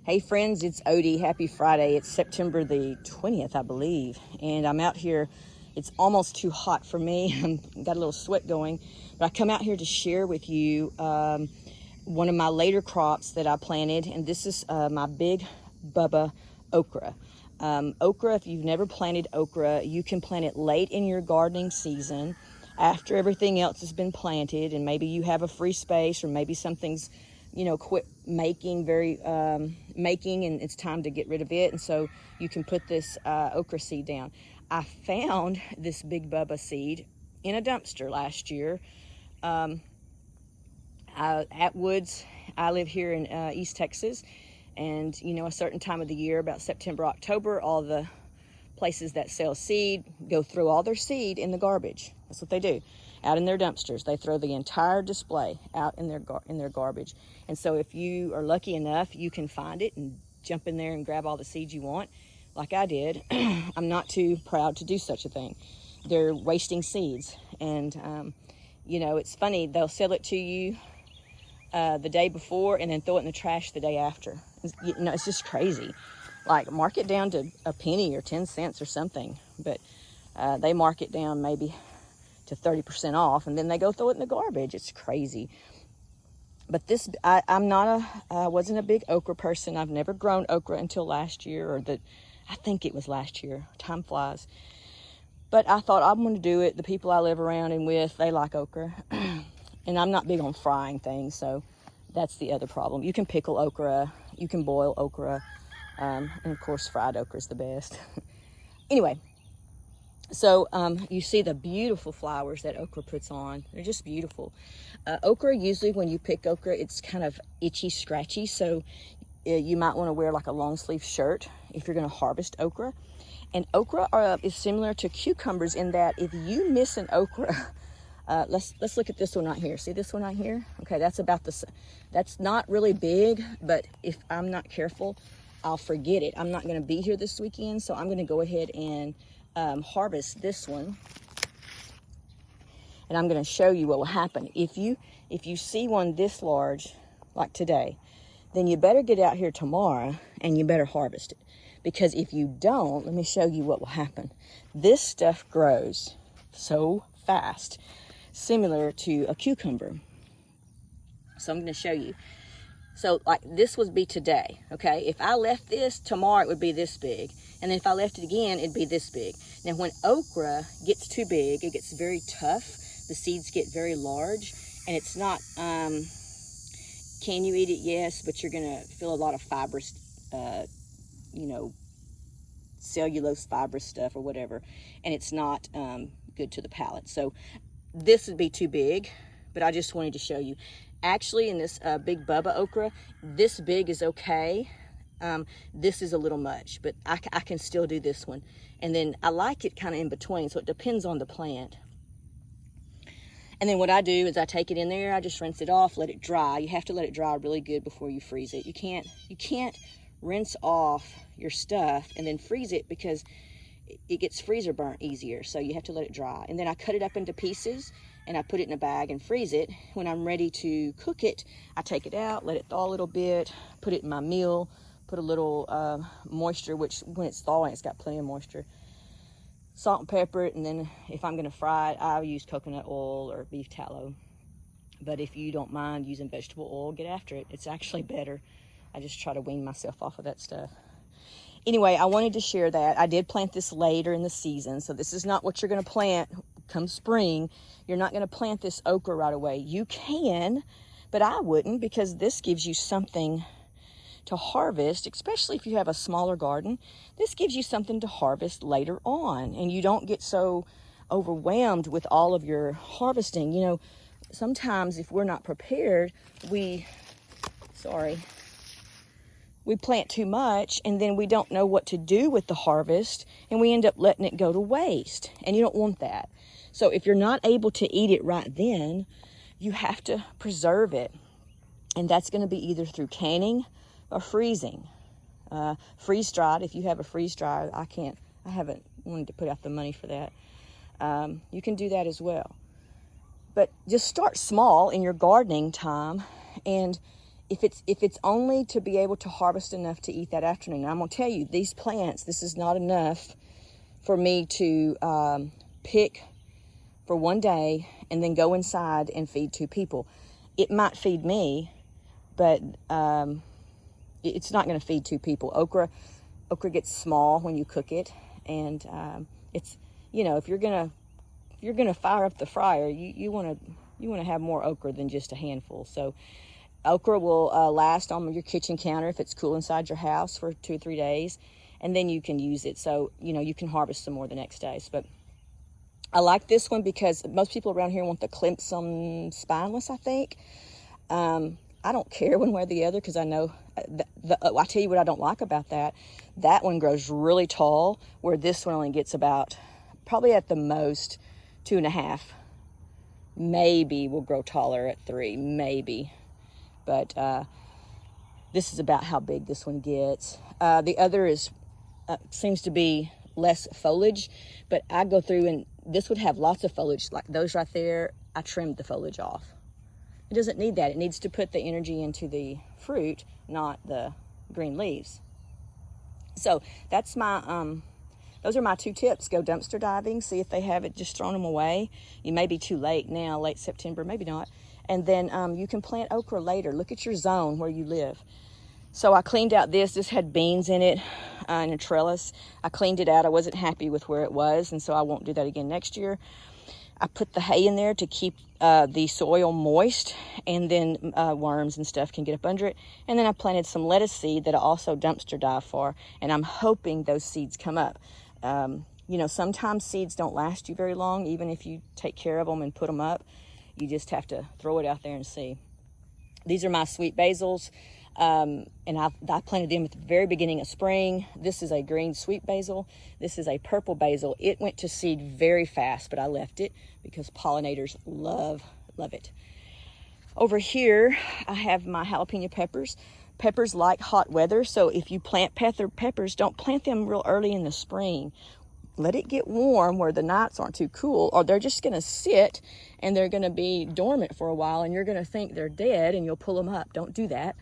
Hey friends, it's Odie. Happy Friday. It's September the 20th, I believe. And I'm out here. It's almost too hot for me. I've got a little sweat going. But I come out here to share with you one of my later crops that I planted. And this is my Big Bubba okra. Okra, if you've never planted okra, you can plant it late in your gardening season after everything else has been planted. And maybe you have a free space, or maybe something's quit making and it's time to get rid of it, and so you can put this okra seed down. I found this Big Bubba seed in a dumpster last year at Woods. I live here in East Texas, and a certain time of the year, about September, October, all the places that sell seed go throw all their seed in the garbage. That's what they do. Out in their dumpsters, they throw the entire display out in their garbage. And so if you are lucky enough, you can find it and jump in there and grab all the seeds you want, like I did. I'm not too proud to do such a thing. They're wasting seeds. And it's funny, they'll sell it to you the day before and then throw it in the trash the day after. It's just crazy. Like, mark it down to a penny or 10 cents or something, but they mark it down maybe to 30% off, and then they go throw it in the garbage. It's crazy. But this, I wasn't a big okra person. I've never grown okra until last year, I think it was last year. Time flies. But I thought, I'm going to do it. The people I live around and with, they like okra. And I'm not big on frying things, so that's the other problem. You can pickle okra, you can boil okra, and of course fried okra is the best. Anyway, so you see the beautiful flowers that okra puts on. They're just beautiful. Okra, usually when you pick okra, it's kind of itchy, scratchy, so you might want to wear like a long sleeve shirt if you're going to harvest okra. And okra is similar to cucumbers in that if you miss an okra, let's look at this one right here. See this one right here? Okay, that's not really big, but if I'm not careful, I'll forget it. I'm not going to be here this weekend, so I'm going to go ahead and harvest this one, and I'm going to show you what will happen if you see one this large like today. Then you better get out here tomorrow and you better harvest it, because if you don't, let me show you what will happen. This stuff grows so fast, similar to a cucumber. So I'm going to show you. So like this would be today, okay? If I left this tomorrow, it would be this big. And then if I left it again, it'd be this big. Now when okra gets too big, it gets very tough. The seeds get very large, and it's not, can you eat it? Yes, but you're gonna feel a lot of fibrous, cellulose fibrous stuff or whatever. And it's not good to the palate. So this would be too big, but I just wanted to show you. Actually, in this Big Bubba okra, this big is okay. This is a little much, but I can still do this one. And then I like it kind of in between, so it depends on the plant. And then what I do is I take it in there, I just rinse it off, let it dry. You have to let it dry really good before you freeze it. You can't rinse off your stuff and then freeze it, because it gets freezer burnt easier. So you have to let it dry. And then I cut it up into pieces, and I put it in a bag and freeze it. When I'm ready to cook it, I take it out, let it thaw a little bit, put it in my meal, put a little moisture, which when it's thawing, it's got plenty of moisture. Salt and pepper it, and then if I'm gonna fry it, I'll use coconut oil or beef tallow. But if you don't mind using vegetable oil, get after it. It's actually better. I just try to wean myself off of that stuff. Anyway, I wanted to share that. I did plant this later in the season, so this is not what you're gonna plant come spring. You're not gonna plant this okra right away. You can, but I wouldn't, because this gives you something to harvest, especially if you have a smaller garden. This gives you something to harvest later on, and you don't get so overwhelmed with all of your harvesting. Sometimes if we're not prepared, we plant too much, and then we don't know what to do with the harvest, and we end up letting it go to waste, and you don't want that. So if you're not able to eat it right then, you have to preserve it, and that's going to be either through canning or freezing. Freeze dried, if you have a freeze dryer. I haven't wanted to put out the money for that. You can do that as well. But just start small in your gardening time, and if it's only to be able to harvest enough to eat that afternoon. I'm gonna tell you, these plants, this is not enough for me to pick for one day and then go inside and feed 2 people. It might feed me, but it's not going to feed 2 people. Okra gets small when you cook it, and it's, you know, if you're gonna fire up the fryer, you want to have more okra than just a handful. So okra will last on your kitchen counter if it's cool inside your house for 2 or 3 days, and then you can use it. So, you know, you can harvest some more the next day. But I like this one because most people around here want the Clemson spineless, I think. I don't care one way or the other, because I know, I tell you what I don't like about that. That one grows really tall, where this one only gets about, probably at the most, 2.5. Maybe will grow taller at 3, maybe. But this is about how big this one gets. The other is seems to be less foliage, but I go through, and this would have lots of foliage, like those right there. I trimmed the foliage off. It doesn't need that. It needs to put the energy into the fruit, not the green leaves. So that's my those are my 2 tips. Go dumpster diving, see if they have it, just thrown them away. You may be too late now, late September, maybe not. And then you can plant okra later. Look at your zone where you live. So I cleaned out this. This had beans in it, in a trellis. I cleaned it out. I wasn't happy with where it was, and so I won't do that again next year. I put the hay in there to keep the soil moist, and then worms and stuff can get up under it. And then I planted some lettuce seed that I also dumpster dive for, and I'm hoping those seeds come up. You know, sometimes seeds don't last you very long, even if you take care of them and put them up. You just have to throw it out there and see. These are my sweet basils. And I planted them at the very beginning of spring. This is a green sweet basil. This is a purple basil. It went to seed very fast, but I left it because pollinators love it. Over here, I have my jalapeno peppers. Peppers like hot weather, so if you plant peppers, don't plant them real early in the spring. Let it get warm where the nights aren't too cool, or they're just gonna sit and they're gonna be dormant for a while, and you're gonna think they're dead and you'll pull them up. Don't do that.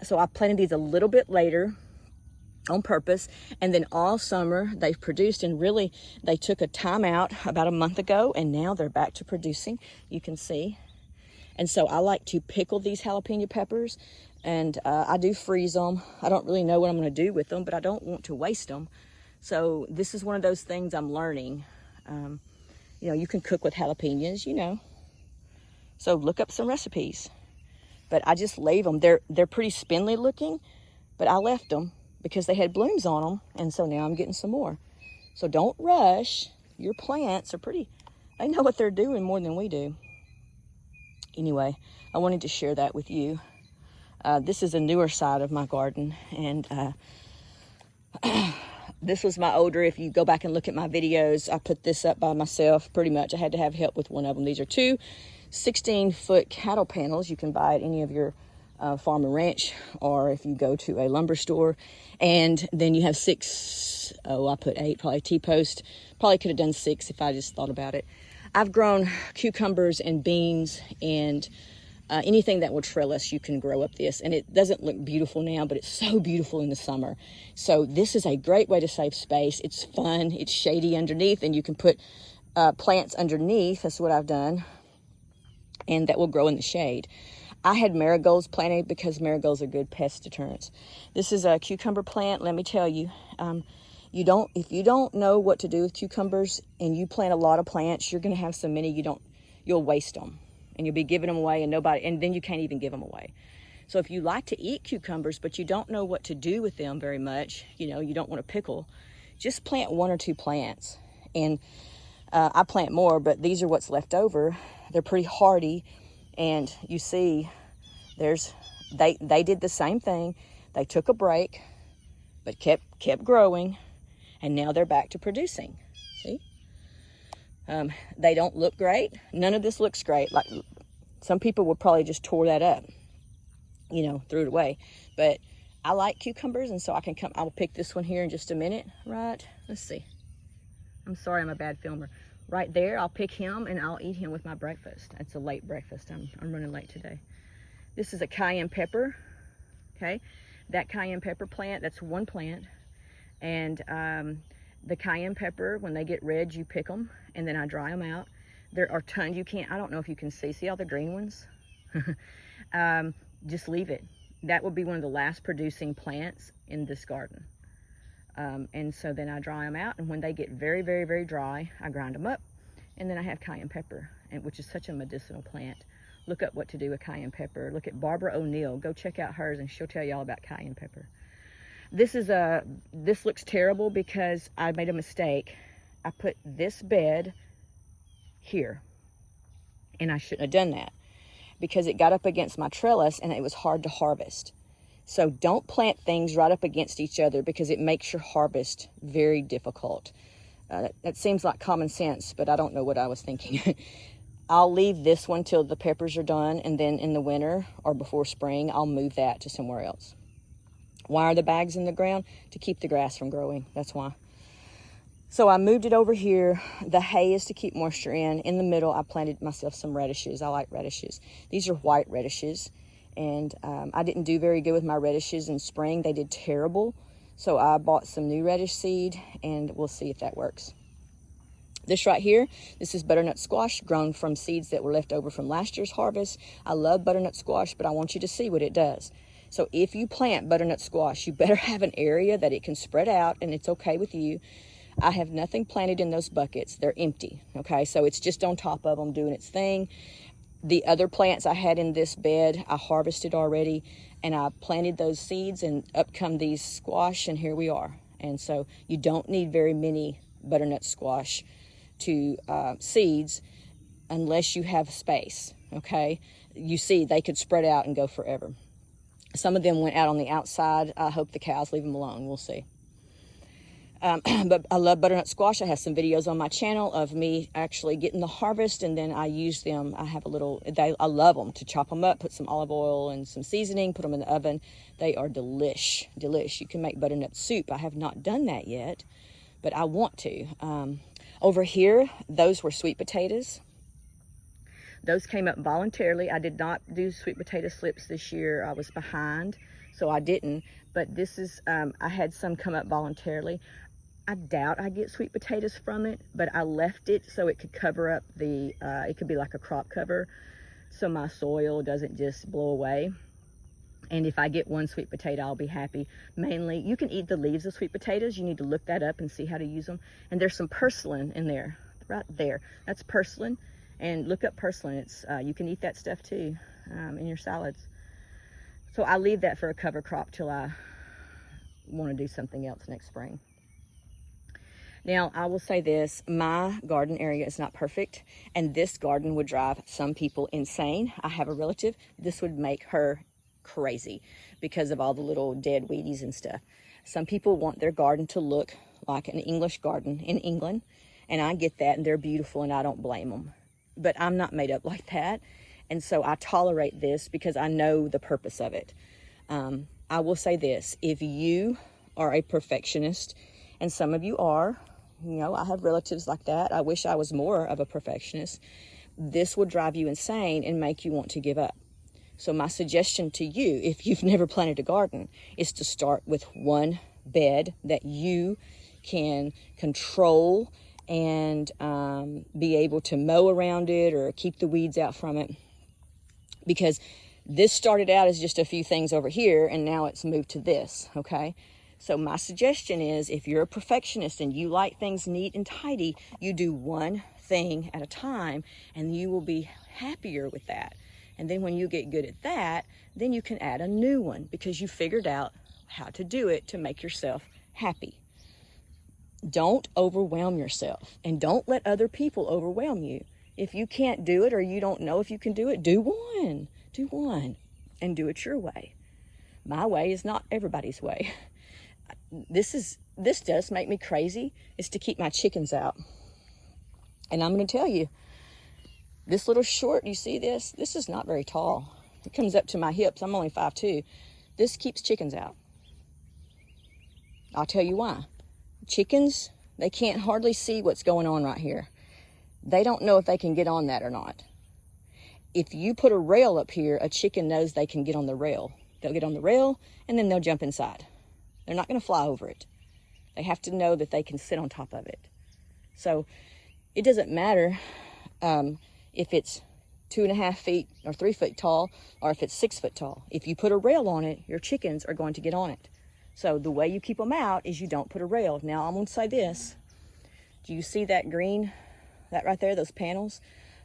So I planted these a little bit later on purpose, and then all summer they've produced, and really they took a time out about a month ago, and now they're back to producing. You can see. And so I like to pickle these jalapeno peppers, and I do freeze them. I don't really know what I'm going to do with them, but I don't want to waste them. So this is one of those things I'm learning. You know, you can cook with jalapenos, you know. So look up some recipes. But I just leave them. They're pretty spindly looking, but I left them because they had blooms on them, and so now I'm getting some more. So don't rush. Your plants are pretty, they know what they're doing more than we do. Anyway, I wanted to share that with you. This is a newer side of my garden, and this was my older. If you go back and look at my videos, I put this up by myself pretty much. I had to have help with one of them. These are 2 16-foot cattle panels you can buy at any of your farm and ranch, or if you go to a lumber store. And then you have 6, I put 8, probably T-post. Probably could have done 6 if I just thought about it. I've grown cucumbers and beans and anything that will trellis, you can grow up this. And it doesn't look beautiful now, but it's so beautiful in the summer. So this is a great way to save space. It's fun. It's shady underneath, and you can put plants underneath. That's what I've done. And that will grow in the shade. I had marigolds planted because marigolds are good pest deterrents. This is a cucumber plant. Let me tell you, if you don't know what to do with cucumbers and you plant a lot of plants, you're going to have so many you'll waste them, and you'll be giving them away, and then you can't even give them away. So if you like to eat cucumbers but you don't know what to do with them very much, you know, you don't want to pickle, just plant 1 or 2 plants. And I plant more, but these are what's left over. They're pretty hardy, and you see they did the same thing. They took a break but kept growing, and now they're back to producing. See, they don't look great. None of this looks great. Like some people would probably just tore that up, you know, threw it away. But I like cucumbers, and so I will pick this one here in just a minute. Right, let's see. I'm sorry, I'm a bad filmer. Right there, I'll pick him and I'll eat him with my breakfast. It's a late breakfast. I'm running late today. This is a cayenne pepper, okay? That cayenne pepper plant, that's one plant. And the cayenne pepper, when they get red, you pick them, and then I dry them out. There are tons, I don't know if you can see all the green ones? Just leave it. That will be one of the last producing plants in this garden. And so then I dry them out, and when they get very, very, very dry, I grind them up, and then I have cayenne pepper, which is such a medicinal plant. Look up what to do with cayenne pepper. Look at Barbara O'Neill. Go check out hers, and she'll tell you all about cayenne pepper. This looks terrible because I made a mistake. I put this bed here, and I shouldn't have done that because it got up against my trellis and it was hard to harvest. So don't plant things right up against each other because it makes your harvest very difficult. That seems like common sense, but I don't know what I was thinking. I'll leave this one till the peppers are done, and then in the winter or before spring, I'll move that to somewhere else. Why are the bags in the ground? To keep the grass from growing, that's why. So I moved it over here. The hay is to keep moisture in. In the middle, I planted myself some radishes. I like radishes. These are white radishes. And I didn't do very good with my radishes in spring. They did terrible. So I bought some new radish seed, and we'll see if that works. This right here, this is butternut squash grown from seeds that were left over from last year's harvest. I love butternut squash, but I want you to see what it does. So if you plant butternut squash, you better have an area that it can spread out, and it's okay with you. I have nothing planted in those buckets. They're empty, okay? So it's just on top of them doing its thing. The other plants I had in this bed, I harvested already, and I planted those seeds, and up come these squash, and here we are. And so you don't need very many butternut squash to seeds unless you have space, okay? You see, they could spread out and go forever. Some of them went out on the outside. I hope the cows leave them alone. We'll see. But I love butternut squash. I have some videos on my channel of me actually getting the harvest, and then I use them. I have I love them to chop them up, put some olive oil and some seasoning, put them in the oven. They are delish. You can make butternut soup. I have not done that yet, but I want to. Over here, those were sweet potatoes. Those came up voluntarily. I did not do sweet potato slips this year. I was behind, so I didn't. But this is, I had some come up voluntarily. I doubt I get sweet potatoes from it, but I left it so it could cover up it could be like a crop cover, so my soil doesn't just blow away. And if I get one sweet potato, I'll be happy. Mainly, you can eat the leaves of sweet potatoes. You need to look that up and see how to use them. And there's some purslane in there, right there. That's purslane. And look up purslane. You can eat that stuff too in your salads. So I leave that for a cover crop till I want to do something else next spring. Now, I will say this, my garden area is not perfect, and this garden would drive some people insane. I have a relative, this would make her crazy because of all the little dead weedies and stuff. Some people want their garden to look like an English garden in England, and I get that, and they're beautiful, and I don't blame them. But I'm not made up like that, and so I tolerate this because I know the purpose of it. I will say this, if you are a perfectionist, and some of you are, I have relatives like that. I wish I was more of a perfectionist. This will drive you insane and make you want to give up. So my suggestion to you, if you've never planted a garden, is to start with one bed that you can control and be able to mow around it or keep the weeds out from it. Because this started out as just a few things over here, and now it's moved to this, okay? So my suggestion is, if you're a perfectionist and you like things neat and tidy, you do one thing at a time, and you will be happier with that. And then when you get good at that, then you can add a new one because you figured out how to do it to make yourself happy. Don't overwhelm yourself, and don't let other people overwhelm you. If you can't do it or you don't know if you can do it, do one and do it your way. My way is not everybody's way. This does make me crazy, is to keep my chickens out. And I'm going to tell you, this little short, you see this? This is not very tall. It comes up to my hips. I'm only 5'2". This keeps chickens out. I'll tell you why. Chickens, they can't hardly see what's going on right here. They don't know if they can get on that or not. if you put a rail up here, a chicken knows they can get on the rail. They'll get on the rail and then they'll jump inside. They're not going to fly over it. They have to know that they can sit on top of it. So it doesn't matter if it's 2.5 feet or 3 foot tall, or if it's 6 foot tall. If you put a rail on it, your chickens are going to get on it. So the way you keep them out is you don't put a rail. Now I'm going to say this. Do you see that green, that right there, those panels?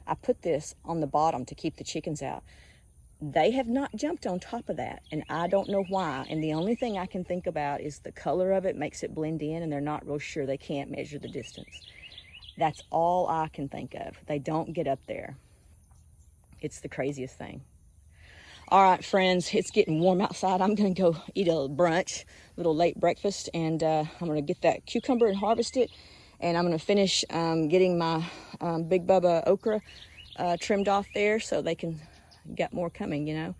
I put this on the bottom to keep the chickens out. They have not jumped on top of that, and I don't know why. And the only thing I can think about is the color of it makes it blend in, and they're not real sure. They can't measure the distance. That's all I can think of. They don't get up there. It's the craziest thing. All right, friends, it's getting warm outside. I'm going to go eat a brunch, little late breakfast, and I'm going to get that cucumber and harvest it. And I'm going to finish getting my Big Bubba okra trimmed off there so they can get more coming, you know.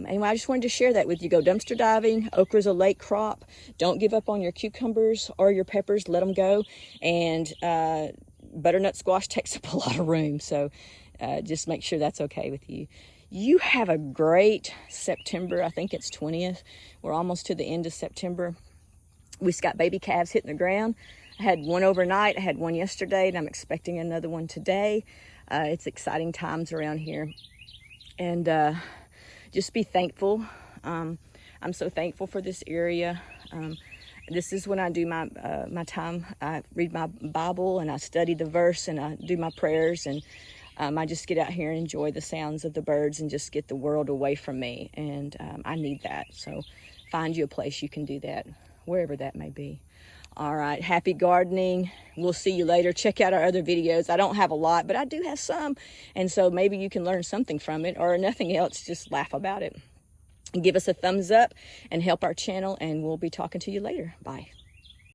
Anyway, I just wanted to share that with you. Go dumpster diving. Okra's a late crop. Don't give up on your cucumbers or your peppers. Let them go. And butternut squash takes up a lot of room. So just make sure that's okay with you. You have a great September. I think it's 20th. We're almost to the end of September. We've got baby calves hitting the ground. I had one overnight. I had one yesterday, and I'm expecting another one today. It's exciting times around here. And just be thankful. I'm so thankful for this area. This is when I do my time. I read my Bible, and I study the verse, and I do my prayers, and I just get out here and enjoy the sounds of the birds and just get the world away from me. And I need that. So find you a place you can do that, wherever that may be. All right, happy gardening. We'll see you later. Check out our other videos. I don't have a lot, but I do have some. And so maybe you can learn something from it, or nothing else, just laugh about it. Give us a thumbs up and help our channel, and we'll be talking to you later. Bye.